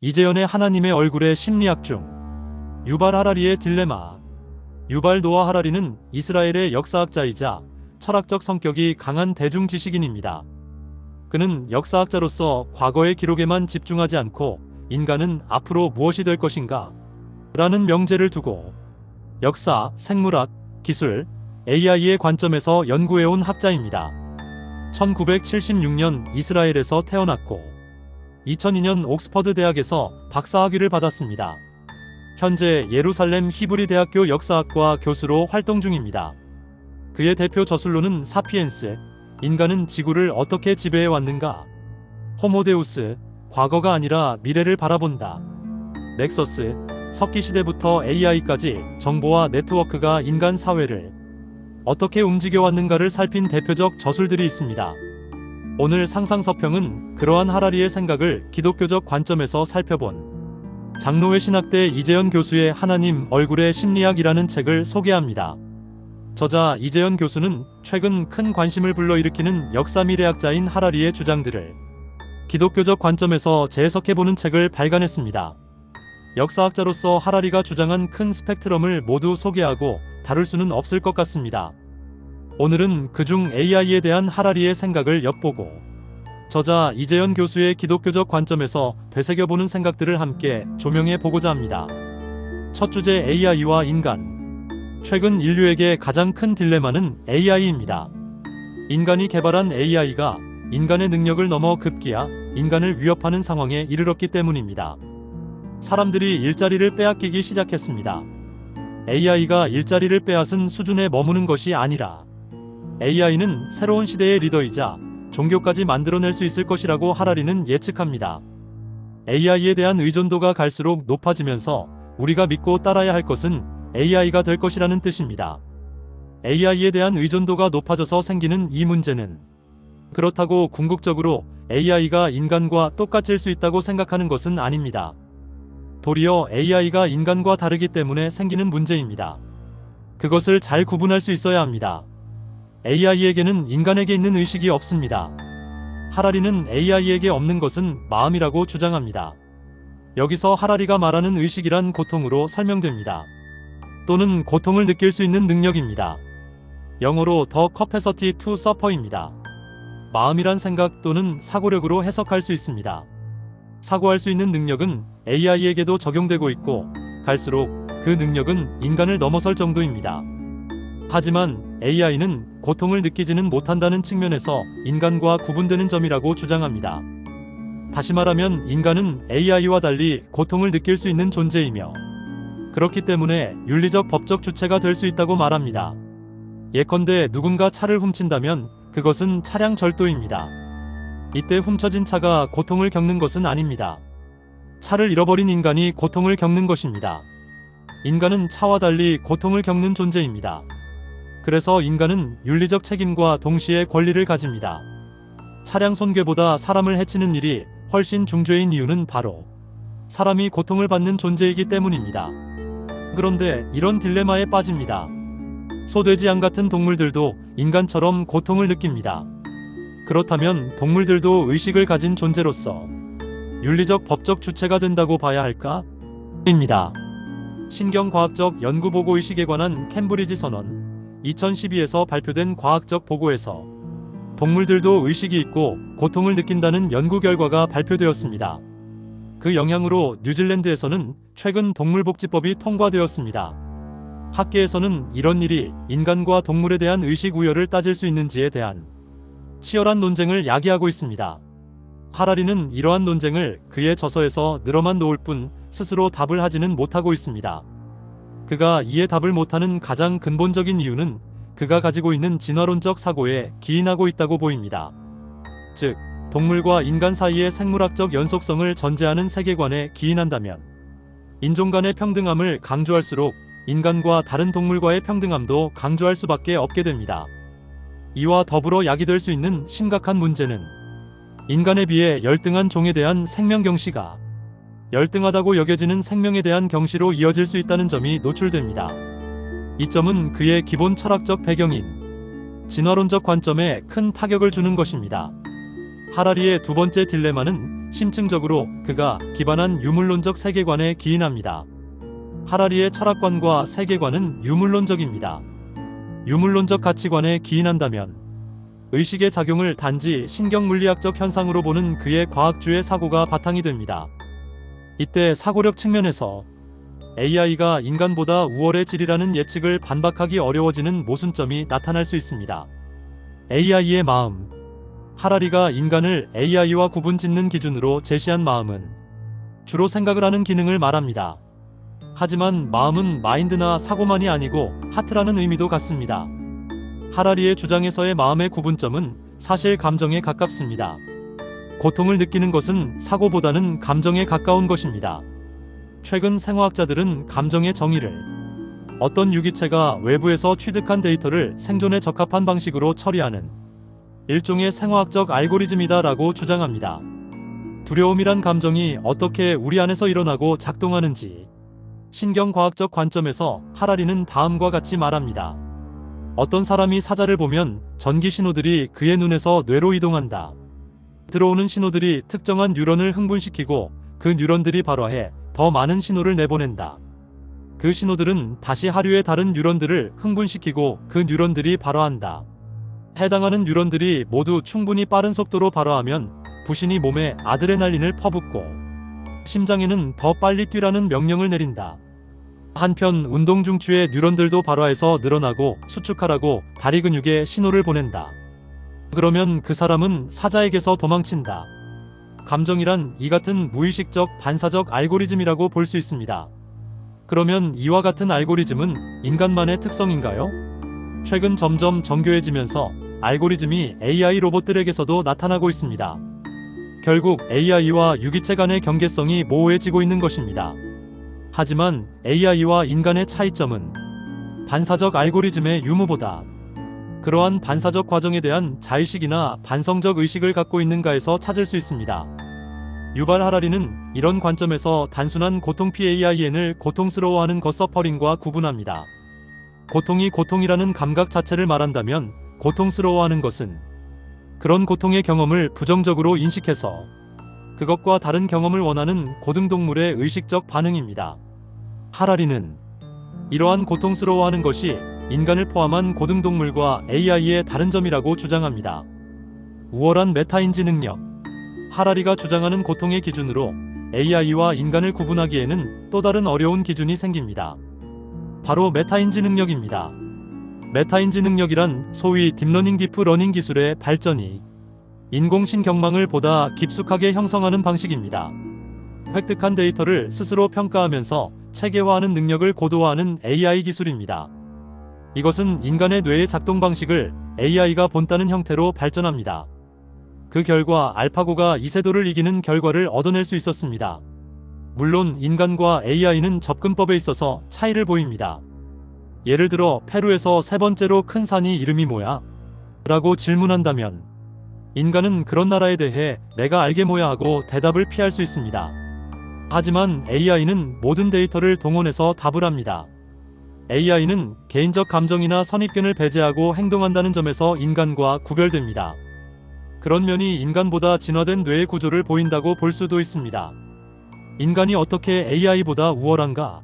이재현의 하나님의 얼굴의 심리학 중 유발 하라리의 딜레마. 유발 노아 하라리는 이스라엘의 역사학자이자 철학적 성격이 강한 대중 지식인입니다. 그는 역사학자로서 과거의 기록에만 집중하지 않고 인간은 앞으로 무엇이 될 것인가? 라는 명제를 두고 역사, 생물학, 기술, AI의 관점에서 연구해온 학자입니다. 1976년 이스라엘에서 태어났고 2002년 옥스퍼드 대학에서 박사학위를 받았습니다. 현재 예루살렘 히브리 대학교 역사학과 교수로 활동 중입니다. 그의 대표 저술로는 사피엔스, 인간은 지구를 어떻게 지배해 왔는가? 호모데우스, 과거가 아니라 미래를 바라본다. 넥서스, 석기시대부터 AI까지 정보와 네트워크가 인간 사회를 어떻게 움직여왔는가를 살핀 대표적 저술들이 있습니다. 오늘 상상서평은 그러한 하라리의 생각을 기독교적 관점에서 살펴본 장로회 신학대 이재현 교수의 하나님 얼굴의 심리학이라는 책을 소개합니다. 저자 이재현 교수는 최근 큰 관심을 불러일으키는 역사미래학자인 하라리의 주장들을 기독교적 관점에서 재해석해보는 책을 발간했습니다. 역사학자로서 하라리가 주장한 큰 스펙트럼을 모두 소개하고 다룰 수는 없을 것 같습니다. 오늘은 그중 AI에 대한 하라리의 생각을 엿보고 저자 이재현 교수의 기독교적 관점에서 되새겨보는 생각들을 함께 조명해 보고자 합니다. 첫 주제 AI와 인간. 최근 인류에게 가장 큰 딜레마는 AI입니다. 인간이 개발한 AI가 인간의 능력을 넘어 급기야 인간을 위협하는 상황에 이르렀기 때문입니다. 사람들이 일자리를 빼앗기기 시작했습니다. AI가 일자리를 빼앗은 수준에 머무는 것이 아니라 AI는 새로운 시대의 리더이자 종교까지 만들어낼 수 있을 것이라고 하라리는 예측합니다. AI에 대한 의존도가 갈수록 높아지면서 우리가 믿고 따라야 할 것은 AI가 될 것이라는 뜻입니다. AI에 대한 의존도가 높아져서 생기는 이 문제는 그렇다고 궁극적으로 AI가 인간과 똑같을 수 있다고 생각하는 것은 아닙니다. 도리어 AI가 인간과 다르기 때문에 생기는 문제입니다. 그것을 잘 구분할 수 있어야 합니다. AI에게는 인간에게 있는 의식이 없습니다. 하라리는 AI에게 없는 것은 마음이라고 주장합니다. 여기서 하라리가 말하는 의식이란 고통으로 설명됩니다. 또는 고통을 느낄 수 있는 능력입니다. 영어로 The Capacity to Suffer입니다. 마음이란 생각 또는 사고력으로 해석할 수 있습니다. 사고할 수 있는 능력은 AI에게도 적용되고 있고 갈수록 그 능력은 인간을 넘어설 정도입니다. 하지만 AI는 고통을 느끼지는 못한다는 측면에서 인간과 구분되는 점이라고 주장합니다. 다시 말하면 인간은 AI와 달리 고통을 느낄 수 있는 존재이며 그렇기 때문에 윤리적 법적 주체가 될 수 있다고 말합니다. 예컨대 누군가 차를 훔친다면 그것은 차량 절도입니다. 이때 훔쳐진 차가 고통을 겪는 것은 아닙니다. 차를 잃어버린 인간이 고통을 겪는 것입니다. 인간은 차와 달리 고통을 겪는 존재입니다. 그래서 인간은 윤리적 책임과 동시에 권리를 가집니다. 차량 손괴보다 사람을 해치는 일이 훨씬 중죄인 이유는 바로 사람이 고통을 받는 존재이기 때문입니다. 그런데 이런 딜레마에 빠집니다. 소, 돼지, 양 같은 동물들도 인간처럼 고통을 느낍니다. 그렇다면 동물들도 의식을 가진 존재로서 윤리적 법적 주체가 된다고 봐야 할까? 입니다. 신경과학적 연구보고 의식에 관한 캠브리지 선언 2012에서 발표된 과학적 보고에서 동물들도 의식이 있고 고통을 느낀다는 연구 결과가 발표되었습니다. 그 영향으로 뉴질랜드에서는 최근 동물복지법이 통과되었습니다. 학계에서는 이런 일이 인간과 동물에 대한 의식 우열을 따질 수 있는지에 대한 치열한 논쟁을 야기하고 있습니다. 하라리는 이러한 논쟁을 그의 저서에서 늘어만 놓을 뿐 스스로 답을 하지는 못하고 있습니다. 그가 이에 답을 못하는 가장 근본적인 이유는 그가 가지고 있는 진화론적 사고에 기인하고 있다고 보입니다. 즉, 동물과 인간 사이의 생물학적 연속성을 전제하는 세계관에 기인한다면 인종 간의 평등함을 강조할수록 인간과 다른 동물과의 평등함도 강조할 수밖에 없게 됩니다. 이와 더불어 야기될 수 있는 심각한 문제는 인간에 비해 열등한 종에 대한 생명 경시가 열등하다고 여겨지는 생명에 대한 경시로 이어질 수 있다는 점이 노출됩니다. 이 점은 그의 기본 철학적 배경인 진화론적 관점에 큰 타격을 주는 것입니다. 하라리의 두 번째 딜레마는 심층적으로 그가 기반한 유물론적 세계관에 기인합니다. 하라리의 철학관과 세계관은 유물론적입니다. 유물론적 가치관에 기인한다면 의식의 작용을 단지 신경물리학적 현상으로 보는 그의 과학주의 사고가 바탕이 됩니다. 이때 사고력 측면에서 AI가 인간보다 우월해지리라는 예측을 반박하기 어려워지는 모순점이 나타날 수 있습니다. AI의 마음. 하라리가 인간을 AI와 구분짓는 기준으로 제시한 마음은 주로 생각을 하는 기능을 말합니다. 하지만 마음은 마인드나 사고만이 아니고 하트라는 의미도 갖습니다. 하라리의 주장에서의 마음의 구분점은 사실 감정에 가깝습니다. 고통을 느끼는 것은 사고보다는 감정에 가까운 것입니다. 최근 생화학자들은 감정의 정의를 어떤 유기체가 외부에서 취득한 데이터를 생존에 적합한 방식으로 처리하는 일종의 생화학적 알고리즘이다라고 주장합니다. 두려움이란 감정이 어떻게 우리 안에서 일어나고 작동하는지 신경과학적 관점에서 하라리는 다음과 같이 말합니다. 어떤 사람이 사자를 보면 전기 신호들이 그의 눈에서 뇌로 이동한다. 들어오는 신호들이 특정한 뉴런을 흥분시키고 그 뉴런들이 발화해 더 많은 신호를 내보낸다. 그 신호들은 다시 하류의 다른 뉴런들을 흥분시키고 그 뉴런들이 발화한다. 해당하는 뉴런들이 모두 충분히 빠른 속도로 발화하면 부신이 몸에 아드레날린을 퍼붓고 심장에는 더 빨리 뛰라는 명령을 내린다. 한편 운동 중추의 뉴런들도 발화해서 늘어나고 수축하라고 다리 근육에 신호를 보낸다. 그러면 그 사람은 사자에게서 도망친다. 감정이란 이 같은 무의식적 반사적 알고리즘이라고 볼 수 있습니다. 그러면 이와 같은 알고리즘은 인간만의 특성인가요? 최근 점점 정교해지면서 알고리즘이 AI 로봇들에게서도 나타나고 있습니다. 결국 AI와 유기체 간의 경계성이 모호해지고 있는 것입니다. 하지만 AI와 인간의 차이점은 반사적 알고리즘의 유무보다 그러한 반사적 과정에 대한 자의식이나 반성적 의식을 갖고 있는가에서 찾을 수 있습니다. 유발 하라리는 이런 관점에서 단순한 고통 PAIN을 고통스러워하는 것 서퍼링과 구분합니다. 고통이 고통이라는 감각 자체를 말한다면 고통스러워하는 것은 그런 고통의 경험을 부정적으로 인식해서 그것과 다른 경험을 원하는 고등동물의 의식적 반응입니다. 하라리는 이러한 고통스러워하는 것이 인간을 포함한 고등동물과 AI의 다른 점이라고 주장합니다. 우월한 메타인지 능력. 하라리가 주장하는 고통의 기준으로 AI와 인간을 구분하기에는 또 다른 어려운 기준이 생깁니다. 바로 메타인지 능력입니다. 메타인지 능력이란 소위 딥러닝 디프러닝 기술의 발전이 인공신경망을 보다 깊숙하게 형성하는 방식입니다. 획득한 데이터를 스스로 평가하면서 체계화하는 능력을 고도화하는 AI 기술입니다. 이것은 인간의 뇌의 작동 방식을 AI가 본따는 형태로 발전합니다. 그 결과 알파고가 이세돌을 이기는 결과를 얻어낼 수 있었습니다. 물론 인간과 AI는 접근법에 있어서 차이를 보입니다. 예를 들어 페루에서 세 번째로 큰 산이 이름이 뭐야? 라고 질문한다면 인간은 그런 나라에 대해 내가 알게 뭐야 하고 대답을 피할 수 있습니다. 하지만 AI는 모든 데이터를 동원해서 답을 합니다. AI는 개인적 감정이나 선입견을 배제하고 행동한다는 점에서 인간과 구별됩니다. 그런 면이 인간보다 진화된 뇌의 구조를 보인다고 볼 수도 있습니다. 인간이 어떻게 AI보다 우월한가?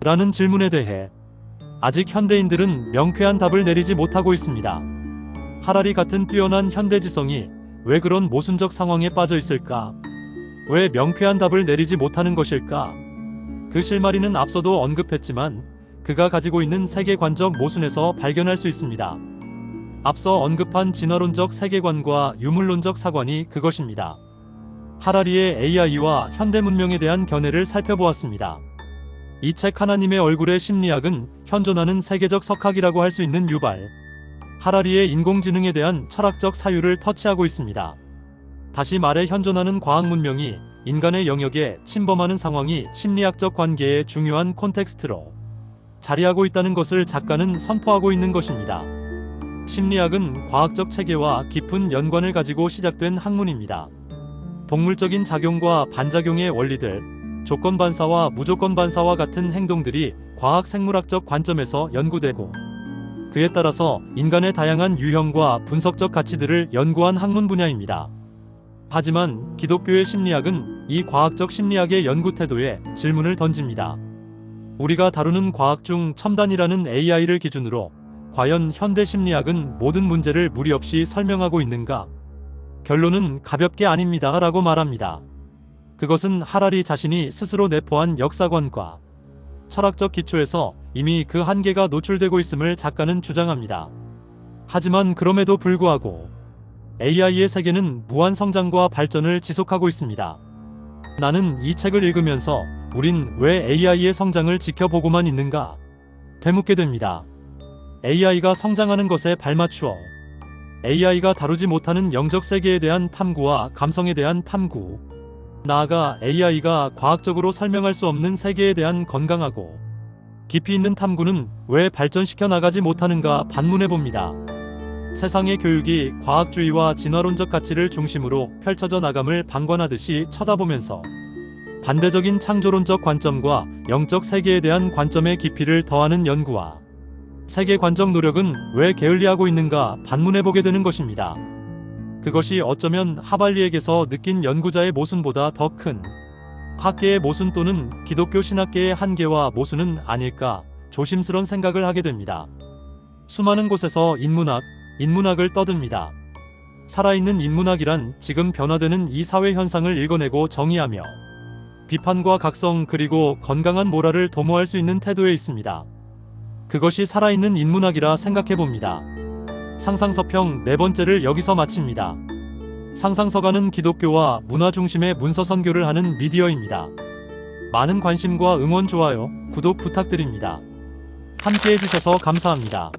라는 질문에 대해 아직 현대인들은 명쾌한 답을 내리지 못하고 있습니다. 하라리 같은 뛰어난 현대지성이 왜 그런 모순적 상황에 빠져 있을까? 왜 명쾌한 답을 내리지 못하는 것일까? 그 실마리는 앞서도 언급했지만 그가 가지고 있는 세계관적 모순에서 발견할 수 있습니다. 앞서 언급한 진화론적 세계관과 유물론적 사관이 그것입니다. 하라리의 AI와 현대 문명에 대한 견해를 살펴보았습니다. 이 책 하나님의 얼굴의 심리학은 현존하는 세계적 석학이라고 할 수 있는 유발 하라리의 인공지능에 대한 철학적 사유를 터치하고 있습니다. 다시 말해 현존하는 과학 문명이 인간의 영역에 침범하는 상황이 심리학적 관계의 중요한 콘텍스트로 자리하고 있다는 것을 작가는 선포하고 있는 것입니다. 심리학은 과학적 체계와 깊은 연관을 가지고 시작된 학문입니다. 동물적인 작용과 반작용의 원리들, 조건 반사와 무조건 반사와 같은 행동들이 과학 생물학적 관점에서 연구되고 그에 따라서 인간의 다양한 유형과 분석적 가치들을 연구한 학문 분야입니다. 하지만 기독교의 심리학은 이 과학적 심리학의 연구 태도에 질문을 던집니다. 우리가 다루는 과학 중 첨단이라는 AI를 기준으로 과연 현대 심리학은 모든 문제를 무리 없이 설명하고 있는가? 결론은 가볍게 아닙니다 라고 말합니다. 그것은 하라리 자신이 스스로 내포한 역사관과 철학적 기초에서 이미 그 한계가 노출되고 있음을 작가는 주장합니다. 하지만 그럼에도 불구하고 AI의 세계는 무한 성장과 발전을 지속하고 있습니다. 나는 이 책을 읽으면서 우린 왜 AI의 성장을 지켜보고만 있는가? 되묻게 됩니다. AI가 성장하는 것에 발맞추어 AI가 다루지 못하는 영적 세계에 대한 탐구와 감성에 대한 탐구, 나아가 AI가 과학적으로 설명할 수 없는 세계에 대한 건강하고 깊이 있는 탐구는 왜 발전시켜 나가지 못하는가 반문해 봅니다. 세상의 교육이 과학주의와 진화론적 가치를 중심으로 펼쳐져 나감을 방관하듯이 쳐다보면서 반대적인 창조론적 관점과 영적 세계에 대한 관점의 깊이를 더하는 연구와 세계관적 노력은 왜 게을리하고 있는가 반문해보게 되는 것입니다. 그것이 어쩌면 하발리에게서 느낀 연구자의 모순보다 더 큰 학계의 모순 또는 기독교 신학계의 한계와 모순은 아닐까 조심스런 생각을 하게 됩니다. 수많은 곳에서 인문학을 떠듭니다. 살아있는 인문학이란 지금 변화되는 이 사회 현상을 읽어내고 정의하며 비판과 각성 그리고 건강한 모랄을 도모할 수 있는 태도에 있습니다. 그것이 살아있는 인문학이라 생각해봅니다. 상상서평 4번째를 여기서 마칩니다. 상상서가는 기독교와 문화 중심의 문서 선교를 하는 미디어입니다. 많은 관심과 응원, 좋아요, 구독 부탁드립니다. 함께 해주셔서 감사합니다.